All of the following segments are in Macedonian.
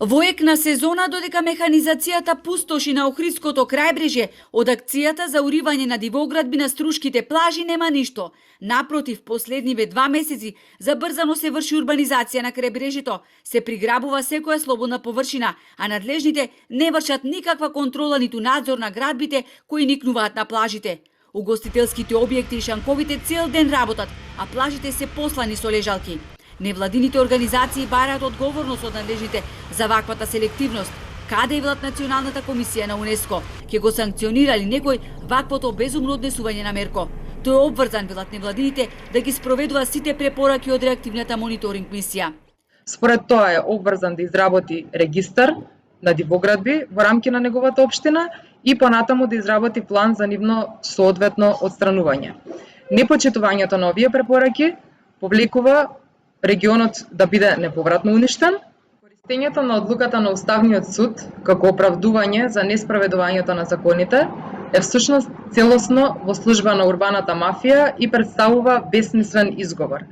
Воек на сезона додека механизацијата пустоши на Охридското крајбрежје, од акцијата за уривање на дивоградби на струшките плажи нема ништо. Напротив, последниве 2 месеци забрзано се врши урбанизација на крајбрежјето, се приграбува секоја слободна површина, а надлежните не вршат никаква контрола ниту надзор на градбите кои никнуваат на плажите. Угостителските објекти и шанковите цел ден работат, а плажите се послани со лежалки. Невладините организации бараат одговорност од надлежните за ваквата селективност. Каде е Националната комисија на УНЕСКО? Ке го санкционирали некој ваквото безумно однесување на мерко. Тој е обврзан, велат невладините, да ги спроведува сите препораки од реактивната мониторинг мисија. Според тоа е обврзан да изработи регистар на дивоградби во рамки на неговата општина и понатаму да изработи план за нивно соодветно отстранување. Непочитувањето на овие препораки повлекува регионот да биде неповратно уништен. Користењето на одлуката на Уставниот суд како оправдување за неспроведувањето на законите е всушност целосно во служба на урбаната мафија и представува бесмислен изговор.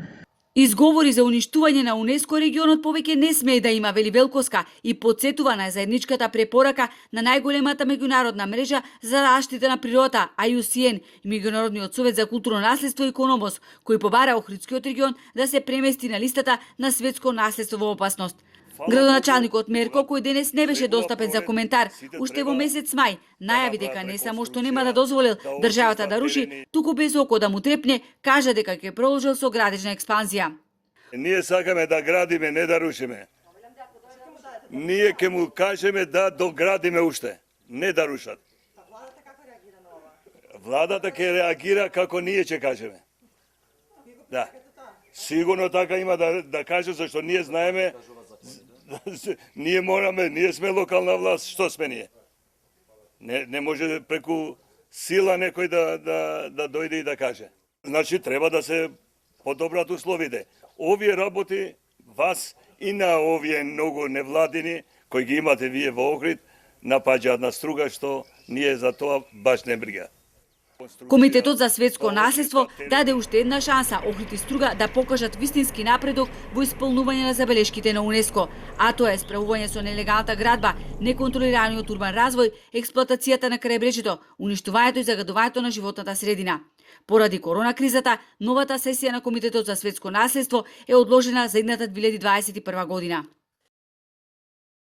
Изговори за уништување на УНЕСКО регионот повеќе не смее да има, вели Велковска, и потсетува на заедничката препорака на најголемата меѓународна мрежа за заштита на природата IUCN и Меѓународниот совет за културно наследство и КОНОМОС, кој побара Охридскиот регион да се премести на листата на светско наследство во опасност. Градоначалникот Мерко, кој денес не беше достапен за коментар, уште во месец мај најави дека не само што нема да дозволил државата да руши, туку без око да му трепне, кажа дека ќе продолжил со градежна експанзија. Ние сакаме да градиме, не да рушиме. Ние ќе му кажеме да доградиме уште, не да рушат. Владата ќе реагира како ние ќе кажеме. Да. Сигурно така има да каже, зашто ние знаеме. Ние сме локална власт, што сме ние? Не може преку сила некој да дојде и да каже. Значи, треба да се подобрат условите. Овие работи, вас и на овие многу невладини, кои ги имате вие во Охрид, напаѓаат на струга, што ние за тоа баш не брига. Комитетот за светско наследство даде уште една шанса Охрид и Струга да покажат вистински напредок во исполнување на забелешките на УНЕСКО, а тоа е справување со нелегалната градба, неконтролираниот урбан развој, експлоатацијата на крајбрежјето, уништувањето и загадувањето на животната средина. Поради корона кризата, новата сесија на Комитетот за светско наследство е одложена за идната 2021 година.